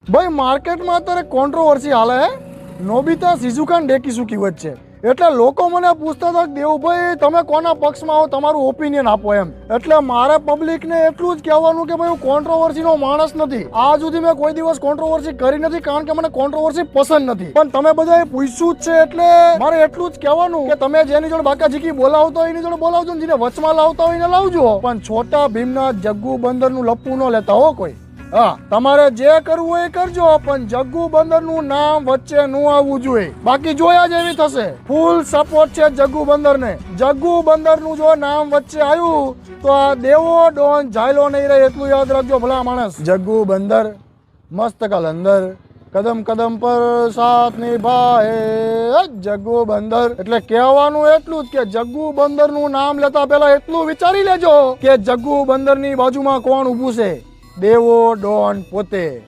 ભાઈ માર્કેટમાં અત્યારે કોન્ટ્રોવર્સી હાલે હે નોબિતા સિઝુકાન ડેકીસુકી વચ્ચે એટલે લોકો મને પૂછતા હતા કે દેવભાઈ તમે કોના પક્ષમાં આવો તમારું ઓપિનિયન આપો એમ એટલે મારે પબ્લિકને એટલું જ કહેવાનું કે ભાઈ હું કોન્ટ્રોવર્સીનો માણસ નથી આજ સુધી મેં કોઈ દિવસ કોન્ટ્રોવર્સી કરી નથી કારણ કે મને કોન્ટ્રોવર્સી પસંદ નથી પણ તમે બધાએ પૂછ્યું જ છે એટલે મારે એટલું જ કહેવાનું કે તમે જેની જોડે બાકાજીકી બોલાવતો હોય એની જોડે બોલાવજો ને જેને વચમાં લાવતા હોય એને લાવજો પણ છોટા ભીમના જગ્ગુ બંદરનું લપ્પું ન લેતા હો કોઈ હા તમારે જે કરવું હોય એ કરજો પણ જગ્ગુ બંદરનું નામ વચ્ચે ન આવવું જોઈએ બાકી જોયા જેવી થશે ફૂલ સપોર્ટ છે જગ્ગુ બંદરને જગ્ગુ બંદરનું જો નામ વચ્ચે આવ્યું તો આ દેવો ડોન જાયલો નહીં રહે એટલું યાદ રાખજો ભલા માણસ જગ્ગુ બંદર મસ્ત કલંદર કદમ કદમ પર સાથ નિભાએ જગ્ગુ બંદર એટલે કહેવાનું એટલું જ કે જગ્ગુ બંદરનું નામ લેતા પહેલા એટલું વિચારી લેજો કે જગ્ગુ બંદરની બાજુમાં કોણ ઊભું છે દેવો ડોન પોતે